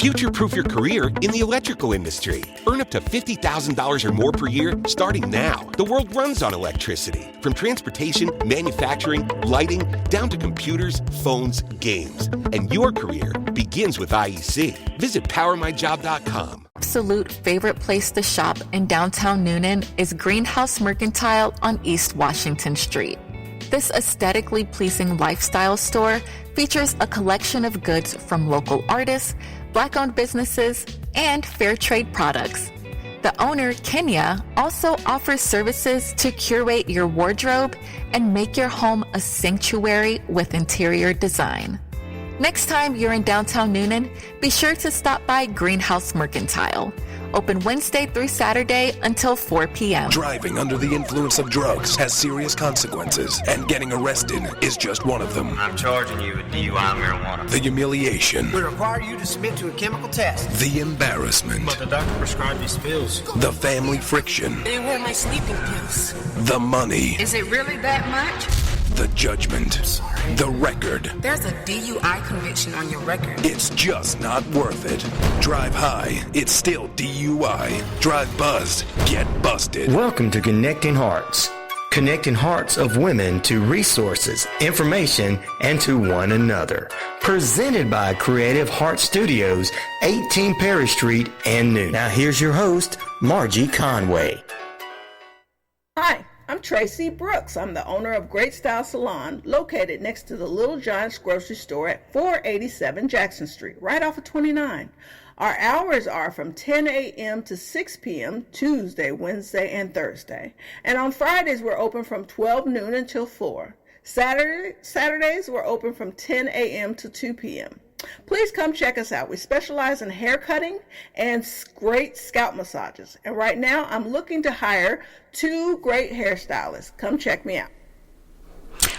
Future-proof your career in the electrical industry. Earn up to $50,000 or more per year starting now. The world runs on electricity. From transportation, manufacturing, lighting, down to computers, phones, games. And your career begins with IEC. Visit PowerMyJob.com. Absolute favorite place to shop in downtown Newnan is Greenhouse Mercantile on East Washington Street. This aesthetically pleasing lifestyle store features a collection of goods from local artists, Black-owned businesses, and fair trade products. The owner, Kenya, also offers services to curate your wardrobe and make your home a sanctuary with interior design. Next time you're in downtown Newnan, be sure to stop by Greenhouse Mercantile. Open Wednesday through Saturday until 4 p.m. Driving under the influence of drugs has serious consequences, and getting arrested is just one of them. I'm charging you with DUI marijuana. The humiliation. We require you to submit to a chemical test. The embarrassment. But the doctor prescribed these pills. The family friction. They were my sleeping pills. The money. Is it really that much? The judgment. The record. There's a DUI conviction on your record. It's just not worth it. Drive high, it's still DUI. Drive buzzed, get busted. Welcome to Connecting Hearts. Connecting hearts of women to resources, information, and to one another. Presented by Creative Heart Studios, 18 Perry Street and New. Now here's your host, Margie Conway. Hi. I'm Tracy Brooks. I'm the owner of Great Style Salon, located next to the Little Giant's grocery store at 487 Jackson Street, right off of 29. Our hours are from 10 a.m. to 6 p.m., Tuesday, Wednesday, and Thursday. And on Fridays, we're open from 12 noon until 4. Saturdays, we're open from 10 a.m. to 2 p.m. Please come check us out. We specialize in hair cutting and great scalp massages. And right now, I'm looking to hire 2 great hairstylists. Come check me out.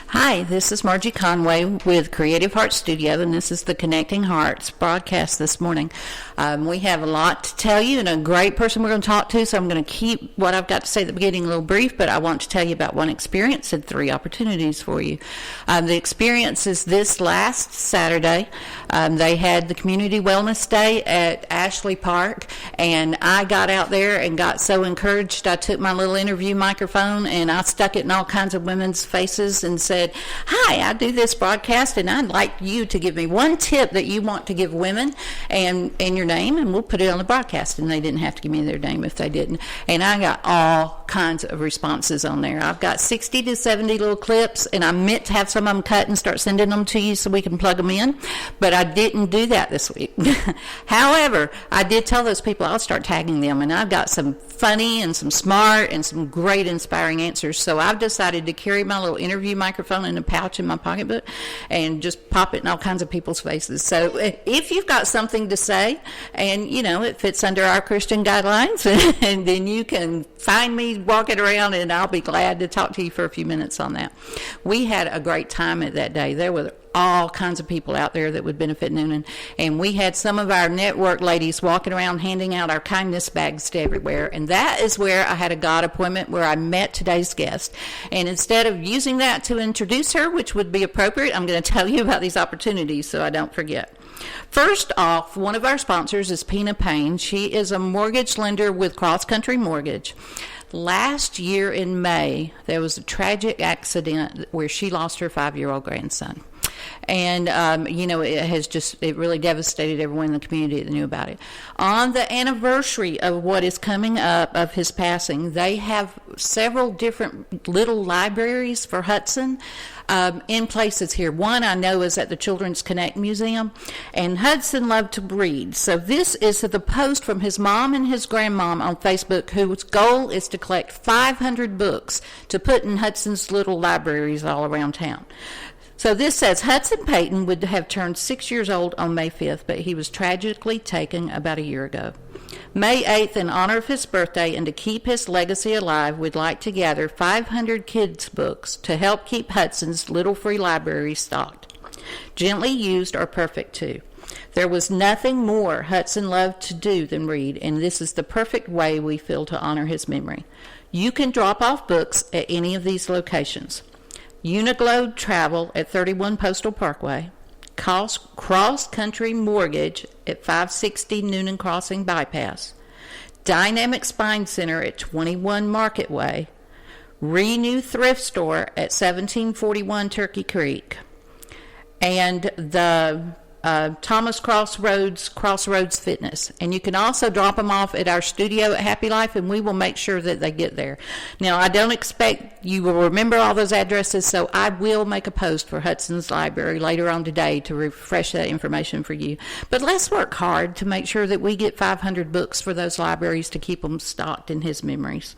Hi, this is Margie Conway with Creative Heart Studio, and this is the Connecting Hearts broadcast this morning. We have a lot to tell you and a great person we're going to talk to, so I'm going to keep what I've got to say at the beginning a little brief, but I want to tell you about one experience and 3 opportunities for you. The experience is this last Saturday. They had the Community Wellness Day at Ashley Park, and I got out there and got so encouraged, I took my little interview microphone and I stuck it in all kinds of women's faces and said, "Hi, I do this broadcast, and I'd like you to give me one tip that you want to give women and your name, and we'll put it on the broadcast." And they didn't have to give me their name if they didn't. And I got all kinds of responses on there. I've got 60 to 70 little clips, and I meant to have some of them cut and start sending them to you so we can plug them in, but I didn't do that this week. However, I did tell those people I'll start tagging them, and I've got some funny and some smart and some great inspiring answers. So I've decided to carry my little interview microphone in a pouch in my pocketbook and just pop it in all kinds of people's faces. So if you've got something to say and, you know, it fits under our Christian guidelines, and then you can find me walking around, and I'll be glad to talk to you for a few minutes on that. We had a great time at that day. There were all kinds of people out there that would benefit Newnan, and we had some of our network ladies walking around handing out our kindness bags to everywhere, and that is where I had a God appointment where I met today's guest. And instead of using that to introduce her, which would be appropriate, I'm going to tell you about these opportunities so I don't forget. First off, one of our sponsors is Pena Payne. She is a mortgage lender with Cross Country Mortgage. Last year in May, there was a tragic accident where she lost her 5-year-old grandson. And, you know, it really devastated everyone in the community that knew about it. On the anniversary of what is coming up of his passing, they have several different little libraries for Hudson in places here. One I know is at the Children's Connect Museum, and Hudson loved to read. So this is the post from his mom and his grandmom on Facebook, whose goal is to collect 500 books to put in Hudson's little libraries all around town. So this says, Hudson Payton would have turned 6 years old on May 5th, but he was tragically taken about a year ago. May 8th, in honor of his birthday and to keep his legacy alive, we'd like to gather 500 kids' books to help keep Hudson's little free library stocked. Gently used are perfect, too. There was nothing more Hudson loved to do than read, and this is the perfect way we feel to honor his memory. You can drop off books at any of these locations. Uniglobe Travel at 31 Postal Parkway, Cross Country Mortgage at 560 Newnan Crossing Bypass, Dynamic Spine Center at 21 Market Way, Renew Thrift Store at 1741 Turkey Creek, and the Thomas Crossroads Fitness. And you can also drop them off at our studio at Happy Life, and we will make sure that they get there. Now, I don't expect you will remember all those addresses, so I will make a post for Hudson's Library later on today to refresh that information for you. But let's work hard to make sure that we get 500 books for those libraries to keep them stocked in his memories.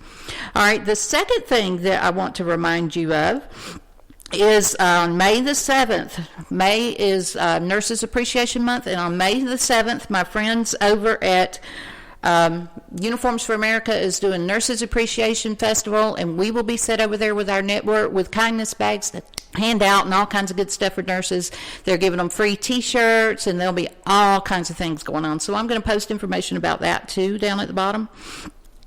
All right, the second thing that I want to remind you of is on May the 7th. May is Nurses Appreciation Month, and on May the 7th, my friends over at Uniforms for America is doing Nurses Appreciation Festival, and we will be set over there with our network with kindness bags to hand out and all kinds of good stuff for nurses. They're giving them free T-shirts, and there'll be all kinds of things going on. So I'm going to post information about that, too, down at the bottom.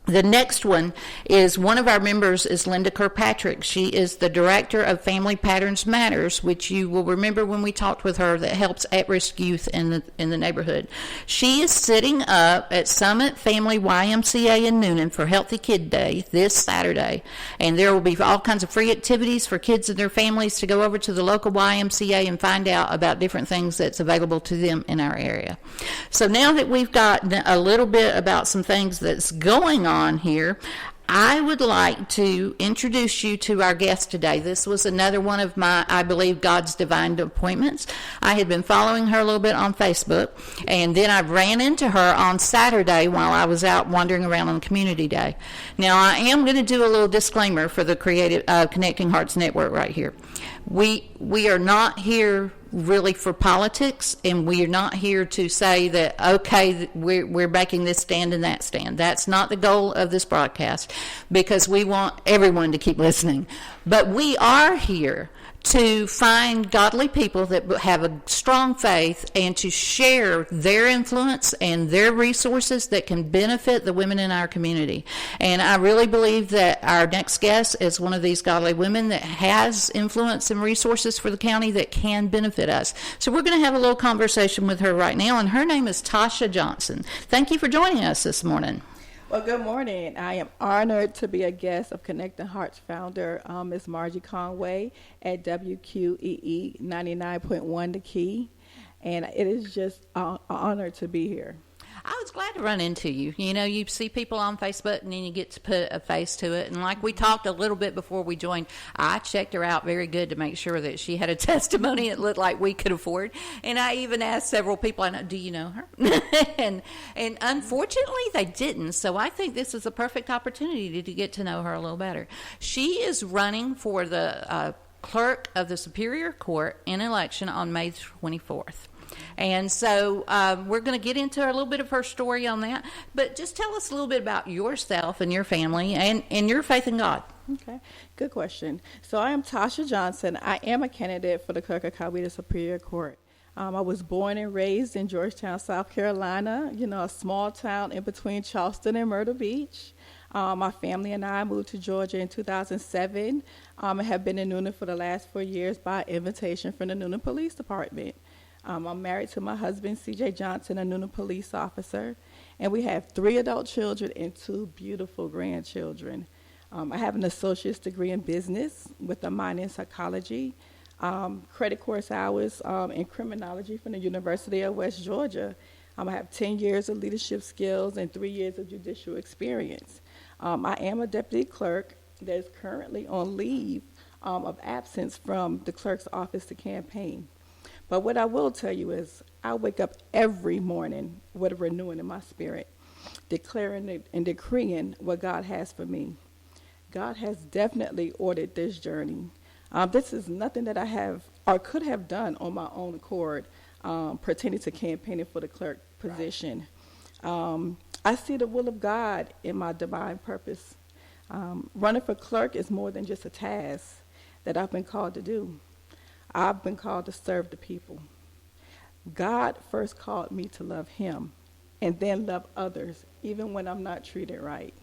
The next one is one of our members is Linda Kirkpatrick. She is the director of Family Patterns Matters, which you will remember when we talked with her, that helps at-risk youth in the neighborhood. She is sitting up at Summit Family YMCA in Newnan for Healthy Kid Day this Saturday, and there will be all kinds of free activities for kids and their families to go over to the local YMCA and find out about different things that's available to them in our area. So now that we've got a little bit about some things that's going on here, I would like to introduce you to our guest today. This was another one of my, I believe, God's divine appointments. I had been following her a little bit on Facebook, and then I ran into her on Saturday while I was out wandering around on Community Day. Now, I am going to do a little disclaimer for the Creative Connecting Hearts Network right here. We are not here really for politics, and we are not here to say that, okay, we're making this stand and that stand. That's not the goal of this broadcast, because we want everyone to keep listening. But we are here to find godly people that have a strong faith and to share their influence and their resources that can benefit the women in our community. And I really believe that our next guest is one of these godly women that has influence and resources for the county that can benefit us. So we're going to have a little conversation with her right now, and her name is Tasha Johnson. Thank you for joining us this morning. Well, good morning. I am honored to be a guest of Connecting Hearts founder, Ms. Margie Conway at WQEE 99.1 The Key, and it is just an honor to be here. I was glad to run into you. You know, you see people on Facebook, and then you get to put a face to it. And like we talked a little bit before we joined, I checked her out very good to make sure that she had a testimony it looked like we could afford. And I even asked several people, I know, do you know her? and unfortunately, they didn't. So I think this is a perfect opportunity to get to know her a little better. She is running for the clerk of the Superior Court in election on May 24th. And so we're going to get into a little bit of her story on that. But just tell us a little bit about yourself and your family and your faith in God. Okay, good question. So I am Tasha Johnson. I am a candidate for the Clerk of Coweta Superior Court. I was born and raised in Georgetown, South Carolina, you know, a small town in between Charleston and Myrtle Beach. My family and I moved to Georgia in 2007 and have been in Newnan for the last 4 years by invitation from the Newnan Police Department. I'm married to my husband, CJ Johnson, a Newnan Police Officer, and we have 3 adult children and 2 beautiful grandchildren. I have an associate's degree in business with a minor in psychology, credit course hours in criminology from the University of West Georgia. I have 10 years of leadership skills and 3 years of judicial experience. I am a deputy clerk that is currently on leave of absence from the clerk's office to campaign. But what I will tell you is I wake up every morning with a renewing in my spirit, declaring and decreeing what God has for me. God has definitely ordered this journey. This is nothing that I have or could have done on my own accord pertaining to campaigning for the clerk position. I see the will of God in my divine purpose. Running for clerk is more than just a task that I've been called to do. I've been called to serve the people. God first called me to love him and then love others, even when I'm not treated right.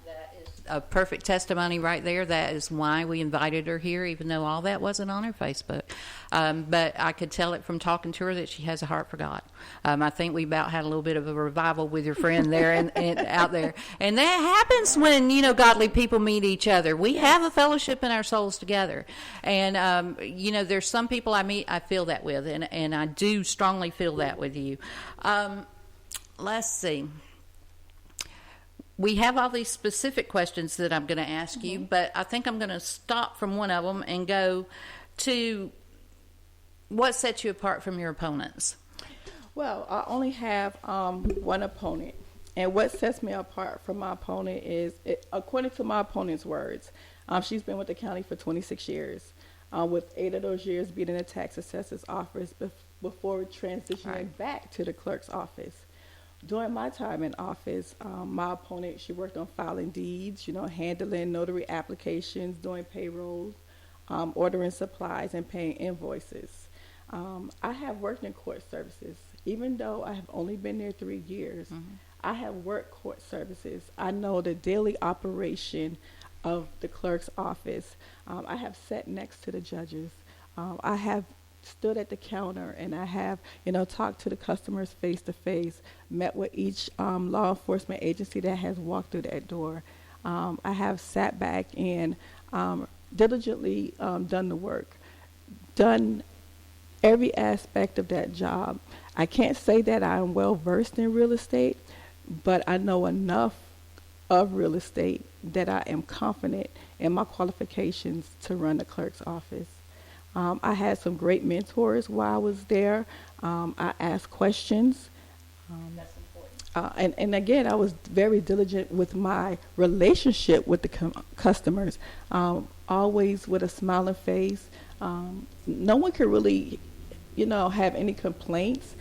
That is a perfect testimony right there. That is why we invited her here, even though all that wasn't on her Facebook. But I could tell it from talking to her that she has a heart for God. I think we about had a little bit of a revival with your friend there and out there. And that happens when, godly people meet each other. We have a fellowship in our souls together. And, there's some people I meet I feel that with, and I do strongly feel that with you. Let's see. We have all these specific questions that I'm going to ask you, but I think I'm going to stop from one of them and go to what sets you apart from your opponents. Well, I only have one opponent, and what sets me apart from my opponent is, according to my opponent's words, she's been with the county for 26 years, with 8 of those years being in the tax assessor's office before transitioning back to the clerk's office. During my time in office, my opponent, she worked on filing deeds, handling notary applications, doing payroll, ordering supplies, and paying invoices. I have worked in court services. Even though I have only been there 3 years, I have worked court services. I know the daily operation of the clerk's office. I have sat next to the judges. I have stood at the counter, and I have, talked to the customers face to face, met with each law enforcement agency that has walked through that door. I have sat back and diligently done the work, done every aspect of that job. I can't say that I'm well versed in real estate, but I know enough of real estate that I am confident in my qualifications to run the clerk's office. I had some great mentors while I was there. I asked questions. That's important. And again, I was very diligent with my relationship with the customers, always with a smiling face. No one could really, have any complaints.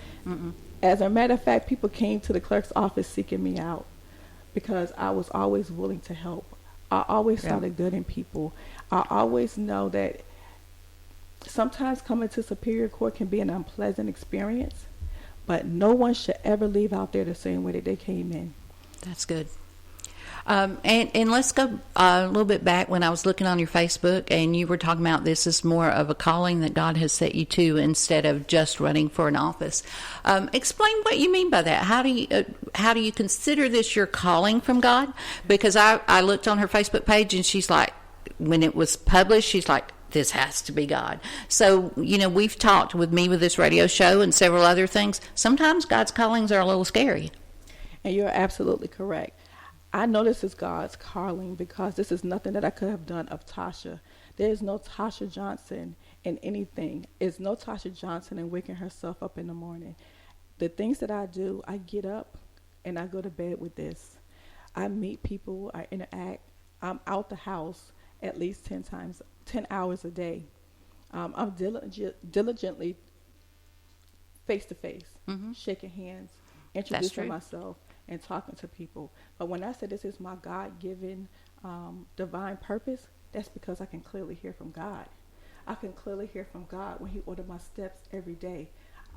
As a matter of fact, people came to the clerk's office seeking me out because I was always willing to help. I always saw the good in people. I always know that sometimes coming to Superior Court can be an unpleasant experience, but no one should ever leave out there the same way that they came in. That's good. And let's go a little bit back when I was looking on your Facebook, and you were talking about this is more of a calling that God has set you to instead of just running for an office. Explain what you mean by that. How do you consider this your calling from God? Because I looked on her Facebook page, and she's like, when it was published, she's like, this has to be God. So, we've talked with this radio show and several other things. Sometimes God's callings are a little scary. And you're absolutely correct. I know this is God's calling because this is nothing that I could have done of Tasha. There is no Tasha Johnson in anything. There's no Tasha Johnson in waking herself up in the morning. The things that I do, I get up and I go to bed with this. I meet people, I interact. I'm out the house at least 10 hours a day. I'm diligently face to face, shaking hands, introducing myself, and talking to people. But when I say this is my God-given divine purpose, that's because I can clearly hear from God. I can clearly hear from God when he ordered my steps every day.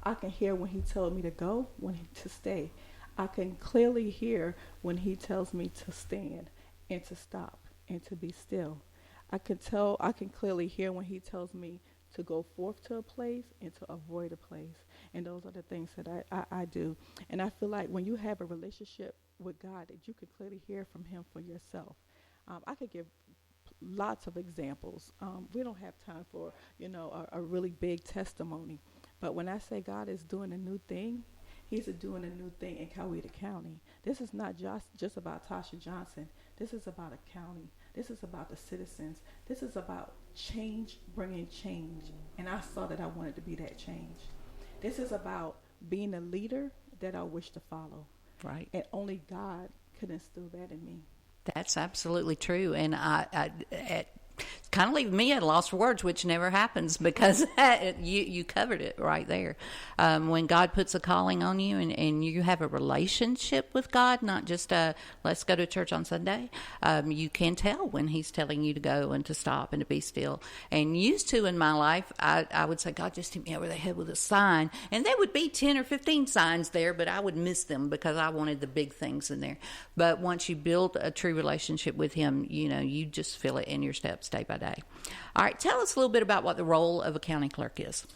I can hear when he told me to go, to stay. I can clearly hear when he tells me to stand and to stop and to be still. I can clearly hear when he tells me to go forth to a place and to avoid a place. And those are the things that I do. And I feel like when you have a relationship with God, that you can clearly hear from him for yourself. I could give lots of examples. We don't have time for, a really big testimony. But when I say God is doing a new thing, he's doing a new thing in Coweta County. This is not just about Tasha Johnson. This is about a county. This is about the citizens. This is about change, bringing change. And I saw that I wanted to be that change. This is about being a leader that I wish to follow. Right. And only God could instill that in me. That's absolutely true. And it's kind of leaving me at a loss for words, which never happens because you covered it right there. When God puts a calling on you and you have a relationship with God, not just let's go to church on Sunday, you can tell when he's telling you to go and to stop and to be still. And used to in my life, I would say, God, just hit me over the head with a sign. And there would be 10 or 15 signs there, but I would miss them because I wanted the big things in there. But once you build a true relationship with him, you just feel it in your steps day by day. day. All right, tell us a little bit about what the role of a county clerk is.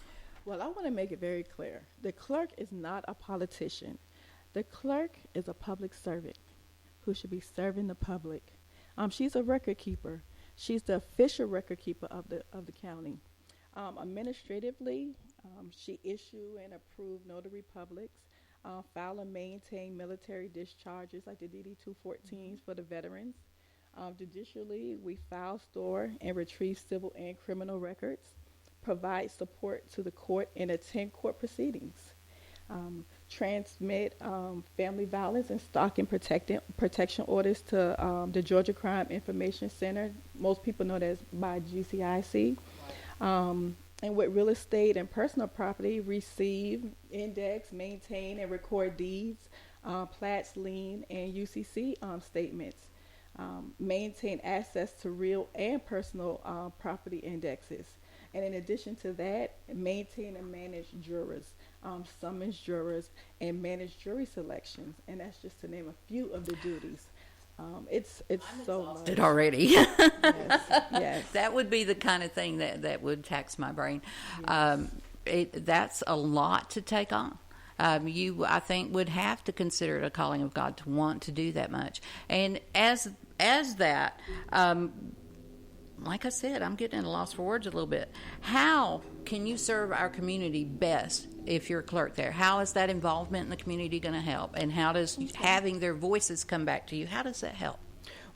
Well, I want to make it very clear. The clerk is not a politician. The clerk is a public servant who should be serving the public. She's a record keeper. She's the official record keeper of the county. Administratively, she issue and approve notary publics, file and maintain military discharges like the DD-214s for the veterans. Judicially, we file, store, and retrieve civil and criminal records, provide support to the court and attend court proceedings, transmit family violence and stalking protection orders to the Georgia Crime Information Center. Most people know that as by GCIC. And with real estate and personal property, receive, index, maintain, and record deeds, plats, lien, and UCC statements. Maintain access to real and personal property indexes. And in addition to that, maintain and manage jurors, summons jurors, and manage jury selections. And that's just to name a few of the duties. It's so much. It already. Yes. That would be the kind of thing that would tax my brain. Yes. That's a lot to take on. You, I think, would have to consider it a calling of God to want to do that much. And as that, like I said, I'm getting at a loss for words a little bit. How can you serve our community best if you're a clerk there? How is that involvement in the community going to help? And how does having their voices come back to you, how does that help?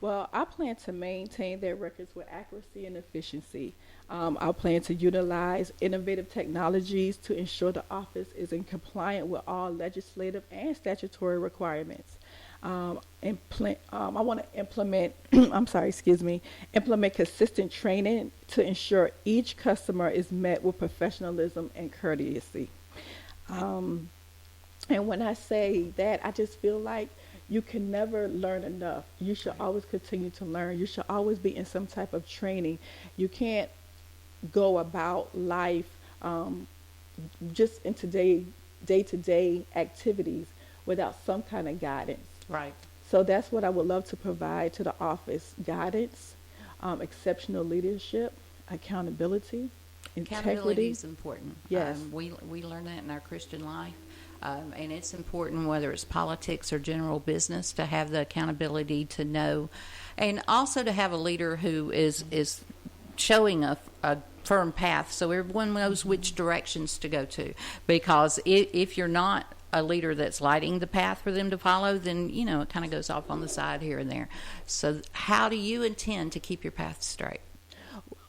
Well, I plan to maintain their records with accuracy and efficiency. I plan to utilize innovative technologies to ensure the office is in compliance with all legislative and statutory requirements. I want to implement consistent training to ensure each customer is met with professionalism and courtesy. And when I say that, I just feel like you can never learn enough. You should always continue to learn. You should always be in some type of training. You can't go about life just in day-to-day activities without some kind of guidance. Right. So that's what I would love to provide to the office: guidance, exceptional leadership, accountability, integrity. Accountability is important. Yes. We learn that in our Christian life. And it's important, whether it's politics or general business, to have the accountability to know, and also to have a leader who is showing a firm path so everyone knows which directions to go to. Because if you're not a leader that's lighting the path for them to follow, then, it kind of goes off on the side here and there. So how do you intend to keep your path straight?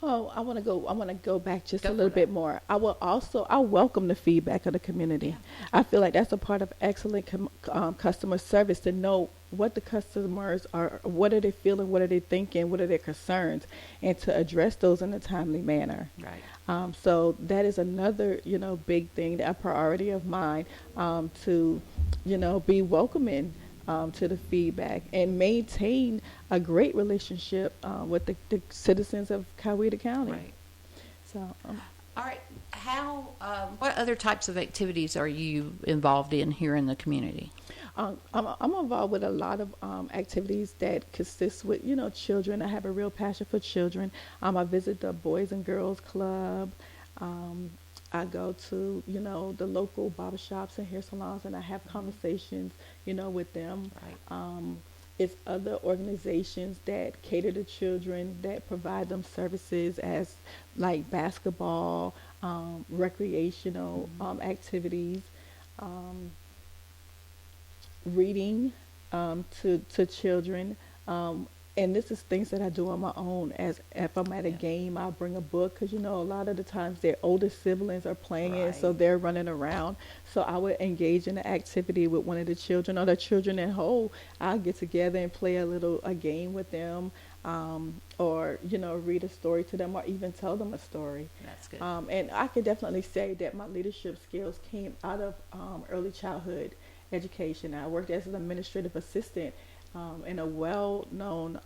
Oh, I want to go back just a little bit more. I welcome the feedback of the community. Yeah. I feel like that's a part of excellent customer service, to know what the customers are, what are they feeling, what are they thinking, what are their concerns, and to address those in a timely manner. Right. So that is another, big thing, a priority of mine, to, be welcoming to the feedback and maintain a great relationship with the citizens of Coweta County. Right. So, all right. What other types of activities are you involved in here in the community? I'm involved with a lot of activities that consist with, children. I have a real passion for children. I visit the Boys and Girls Club. I go to, the local barbershops and hair salons, and I have conversations, with them. Right. It's other organizations that cater to children, that provide them services as like basketball, recreational activities, reading to children. And this is things that I do on my own. As if I'm at a game, I'll bring a book, because, a lot of the times their older siblings are playing it, so they're running around. So I would engage in an activity with one of the children, or the children at home. I'll get together and play a game with them, or, read a story to them, or even tell them a story. That's good. And I could definitely say that my leadership skills came out of early childhood education. I worked as an administrative assistant in a well-known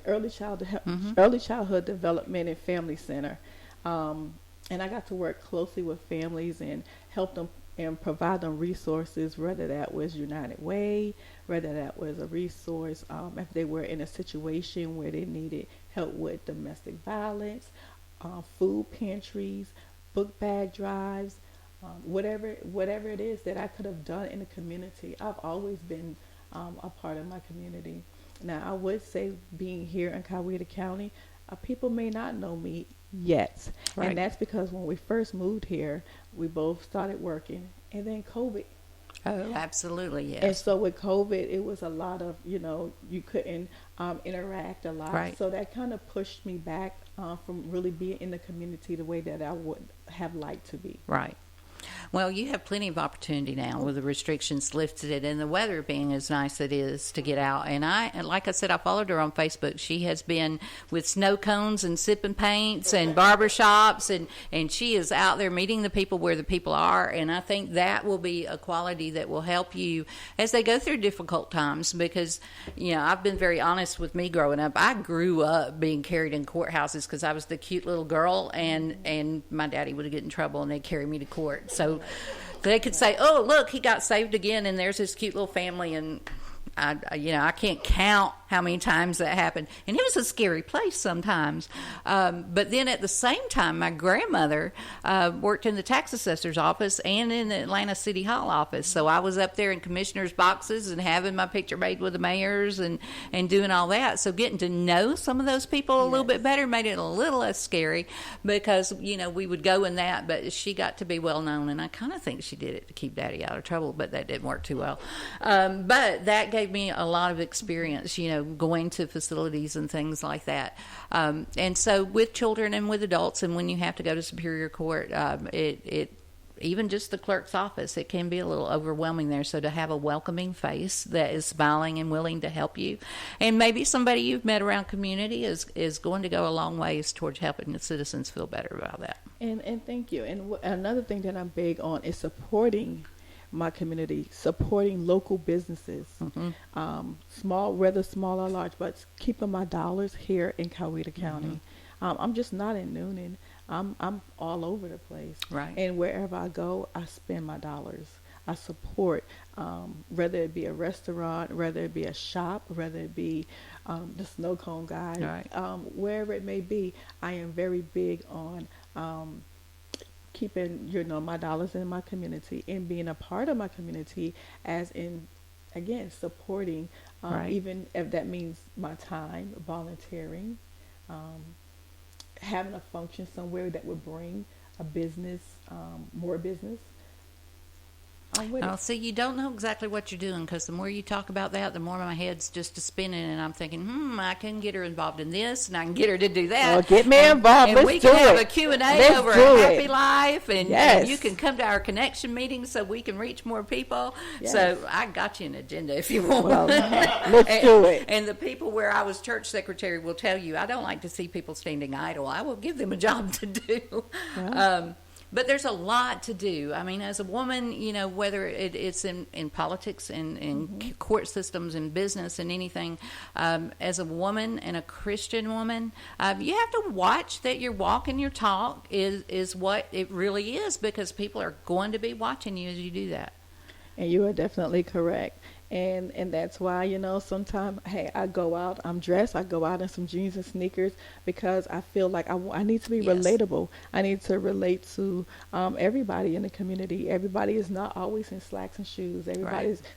early childhood development and family center, and I got to work closely with families and help them and provide them resources, whether that was United Way, whether that was a resource if they were in a situation where they needed help with domestic violence, food pantries, book bag drives, whatever it is that I could have done in the community. I've always been a part of my community. Now, I would say being here in Coweta County, people may not know me yet. Right. And that's because when we first moved here, we both started working, and then COVID. Oh, absolutely, yes. And so with COVID, it was a lot of, you couldn't interact a lot. Right. So that kind of pushed me back from really being in the community the way that I would have liked to be. Right. Well, you have plenty of opportunity now with the restrictions lifted and the weather being as nice as it is to get out. And like I said, I followed her on Facebook. She has been with snow cones and sipping paints and barbershops, and she is out there meeting the people where the people are. And I think that will be a quality that will help you as they go through difficult times, because, I've been very honest with me growing up. I grew up being carried in courthouses because I was the cute little girl, and my daddy would get in trouble and they'd carry me to court. So they could say, "Oh, look, he got saved again, and there's his cute little family." And I can't count how many times that happened. And it was a scary place sometimes. But then at the same time, my grandmother worked in the tax assessor's office and in the Atlanta City Hall office. So I was up there in commissioner's boxes and having my picture made with the mayors and doing all that. So getting to know some of those people a little bit better made it a little less scary, because, we would go in that. But she got to be well known, and I kind of think she did it to keep Daddy out of trouble, but that didn't work too well. But that gave me a lot of experience, going to facilities and things like that. And so with children and with adults, and when you have to go to Superior Court, it even just the clerk's office, it can be a little overwhelming there. So to have a welcoming face that is smiling and willing to help you, and maybe somebody you've met around community is going to go a long ways towards helping the citizens feel better about that. And thank you. And another thing that I'm big on is supporting my community, supporting local businesses, small, whether small or large, but keeping my dollars here in Coweta County. I'm just not in Newnan. I'm all over the place. Right. And wherever I go, I spend my dollars. I support, whether it be a restaurant, whether it be a shop, whether it be the snow cone guy, right. Wherever it may be. I am very big on keeping my dollars in my community and being a part of my community, as in, again, supporting, right. even if that means my time, volunteering, having a function somewhere that would bring a business, more business. See, you don't know exactly what you're doing, because the more you talk about that, the more my head's just spinning, and I'm thinking, I can get her involved in this, and I can get her to do that. Well, get me involved. And we can have a Q&A over a happy life, and you can come to our connection meetings so we can reach more people. Yes. So I got you an agenda if you want. Well, let's do it. And the people where I was church secretary will tell you, I don't like to see people standing idle. I will give them a job to do. Well. But there's a lot to do. I mean, as a woman, whether it's in politics and in court systems and business and anything, as a woman and a Christian woman, you have to watch that your walk and your talk is what it really is, because people are going to be watching you as you do that. And you are definitely correct. And that's why, sometimes, hey, I go out, I'm dressed, I go out in some jeans and sneakers, because I feel like I need to be relatable. I need to relate to everybody in the community. Everybody is not always in slacks and shoes.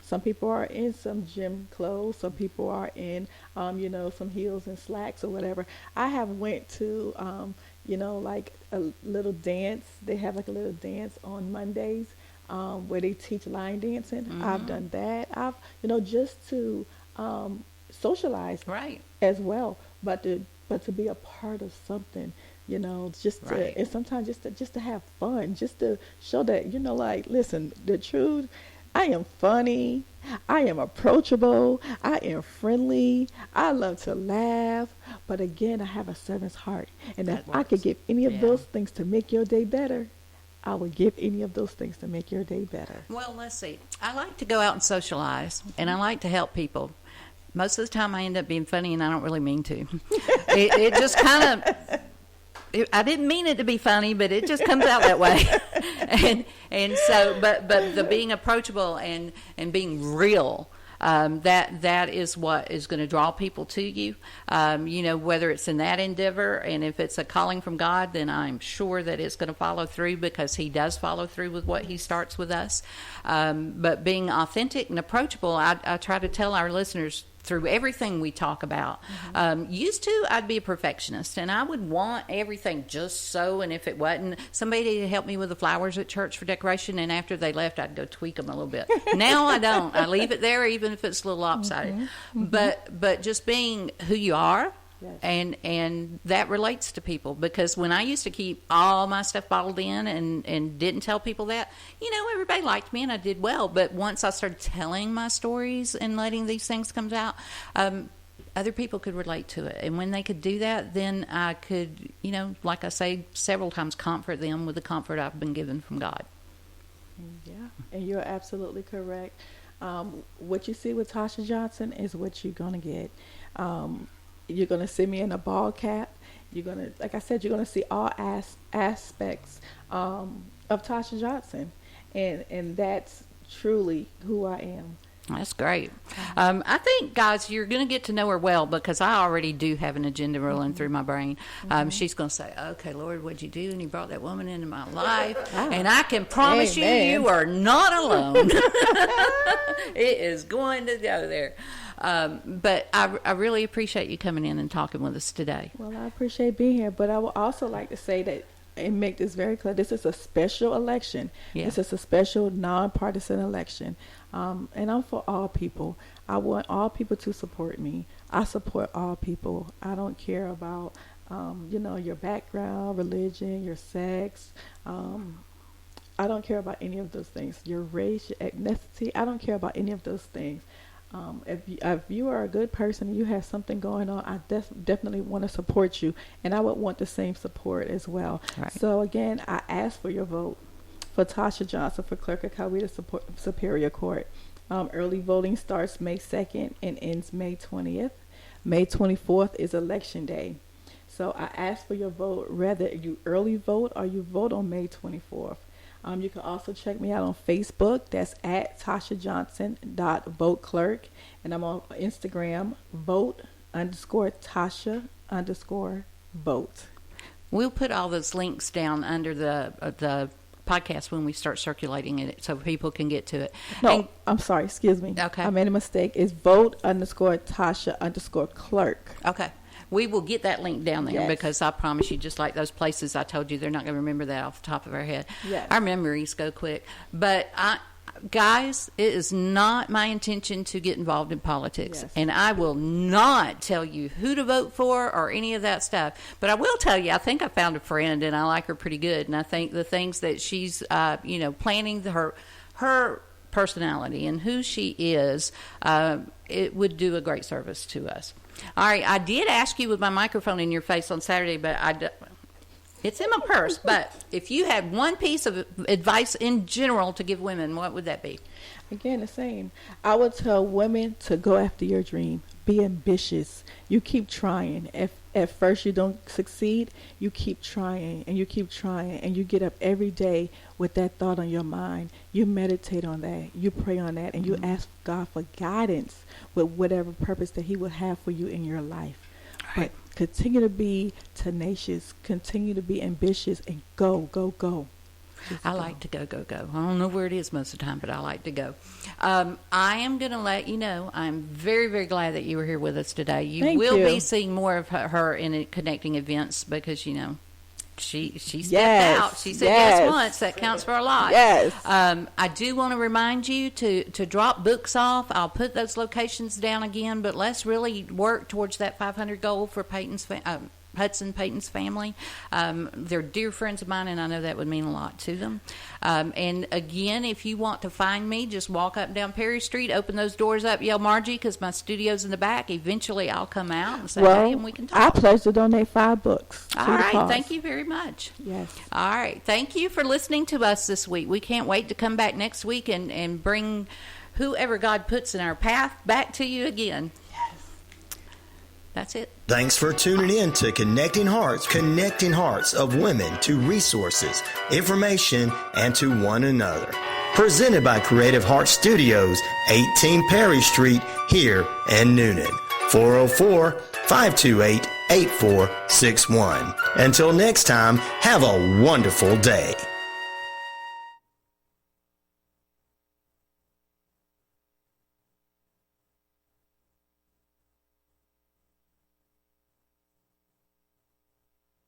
Some people are in some gym clothes. Some people are in, some heels and slacks or whatever. I have went to, like a little dance. They have like a little dance on Mondays. Where they teach line dancing. I've done that. I've, just to socialize, right, as well. But to be a part of something, just to, right. and sometimes just to have fun, just to show that, listen, the truth. I am funny. I am approachable. I am friendly. I love to laugh. But again, I have a servant's heart, and if I could give any of those things to make your day better, I would give any of those things to make your day better. Well, let's see. I like to go out and socialize, and I like to help people. Most of the time I end up being funny, and I don't really mean to. It just kind of I didn't mean it to be funny, but it just comes out that way. and so, but the being approachable and being real, that is what is going to draw people to you. Whether it's in that endeavor, and if it's a calling from God, then I'm sure that it's going to follow through, because He does follow through with what He starts with us. But being authentic and approachable, I try to tell our listeners through everything we talk about. Used to, I'd be a perfectionist, and I would want everything just so, and if it wasn't, somebody to help me with the flowers at church for decoration, and after they left, I'd go tweak them a little bit. Now I don't. I leave it there, even if it's a little lopsided. But just being who you are, and that relates to people, because when I used to keep all my stuff bottled in and didn't tell people that, everybody liked me and I did well. But once I started telling my stories and letting these things come out, other people could relate to it. And when they could do that, then I could, like I say several times, comfort them with the comfort I've been given from God. Yeah, and you're absolutely correct. What you see with Tasha Johnson is what you're going to get. You're going to see me in a ball cap. You're going to, like I said, you're going to see all aspects of Tasha Johnson. And that's truly who I am. That's great. I think, guys, you're going to get to know her well, because I already do have an agenda rolling through my brain. She's going to say, okay, Lord, what'd you do? And you brought that woman into my life. And I can promise you are not alone. It is going to go there. But I really appreciate you coming in and talking with us today. Well, I appreciate being here, but I would also like to say that, and make this very clear, this is a special election. Yeah. This is a special non-partisan election. And I'm for all people. I want all people to support me. I support all people. I don't care about, your background, religion, your sex. I don't care about any of those things. Your race, your ethnicity. I don't care about any of those things. If you are a good person and you have something going on, I definitely want to support you, and I would want the same support as well. Right. So again, I ask for your vote for Tasha Johnson for Clerk of Coweta Superior Court. Early voting starts May 2nd and ends May 20th. May 24th is Election Day. So I ask for your vote, whether you early vote or you vote on May 24th. You can also check me out on Facebook. That's at TashaJohnson.VoteClerk. And I'm on Instagram, vote_Tasha_vote. We'll put all those links down under the podcast when we start circulating it, so people can get to it. No, I'm sorry. Excuse me. Okay. I made a mistake. It's vote_Tasha_Clerk. Okay. We will get that link down there, because I promise you, just like those places I told you, they're not going to remember that off the top of our head. Yes. Our memories go quick. But, guys, it is not my intention to get involved in politics. Yes. And I will not tell you who to vote for or any of that stuff. But I will tell you, I think I found a friend, and I like her pretty good. And I think the things that she's, planning, her personality and who she is, it would do a great service to us. All right, I did ask you with my microphone in your face on Saturday, but it's in my purse. But if you had one piece of advice in general to give women, what would that be? Again, the same. I would tell women to go after your dream. Be ambitious. You keep trying. If at first you don't succeed, you keep trying and you keep trying, and you get up every day with that thought on your mind. You meditate on that. You pray on that, and you ask God for guidance with whatever purpose that He would have for you in your life. Right. But continue to be tenacious. Continue to be ambitious, and go. I like to go. I don't know where it is most of the time, but I like to go. I am going to let you know, I'm very, very glad that you were here with us today. You will be seeing more of her in connecting events, because, she stepped out. She said yes once. That counts for a lot. Yes. I do want to remind you to drop books off. I'll put those locations down again, but let's really work towards that 500 goal for Hudson Payton's family. They're dear friends of mine, and I know that would mean a lot to them. And again, if you want to find me, just walk up and down Perry Street, open those doors up, yell Margie, because my studio's in the back. Eventually I'll come out and say, hey, and we can talk. I pledge to donate 5 books. All right. Thank you very much. Yes. All right. Thank you for listening to us this week. We can't wait to come back next week and bring whoever God puts in our path back to you again. That's it. Thanks for tuning in to Connecting Hearts of women to resources, information, and to one another. Presented by Creative Heart Studios, 18 Perry Street, here in Newnan. 404-528-8461. Until next time, have a wonderful day.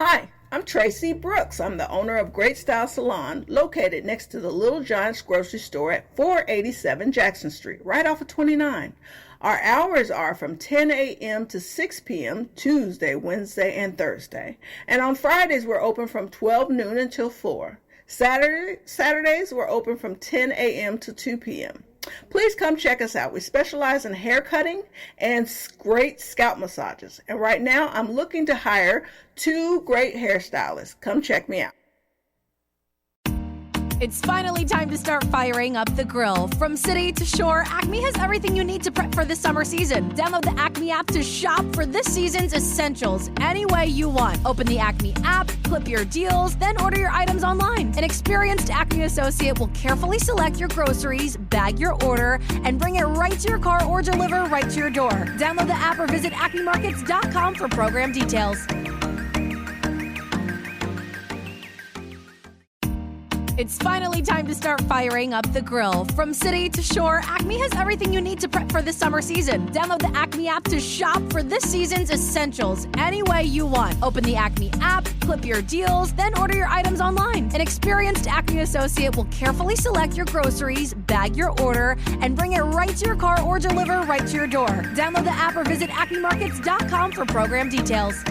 Hi, I'm Tracy Brooks. I'm the owner of Great Style Salon, located next to the Little John's grocery store at 487 Jackson Street, right off of 29. Our hours are from 10 a.m. to 6 p.m. Tuesday, Wednesday, and Thursday. And on Fridays, we're open from 12 noon until 4. Saturdays, we're open from 10 a.m. to 2 p.m. Please come check us out. We specialize in hair cutting and great scalp massages. And right now, I'm looking to hire 2 great hairstylists. Come check me out. It's finally time to start firing up the grill. From city to shore, Acme has everything you need to prep for the summer season. Download the Acme app to shop for this season's essentials any way you want. Open the Acme app, clip your deals, then order your items online. An experienced Acme associate will carefully select your groceries, bag your order, and bring it right to your car or deliver right to your door. Download the app or visit acmemarkets.com for program details. It's finally time to start firing up the grill. From city to shore, Acme has everything you need to prep for the summer season. Download the Acme app to shop for this season's essentials any way you want. Open the Acme app, clip your deals, then order your items online. An experienced Acme associate will carefully select your groceries, bag your order, and bring it right to your car or deliver right to your door. Download the app or visit acmemarkets.com for program details.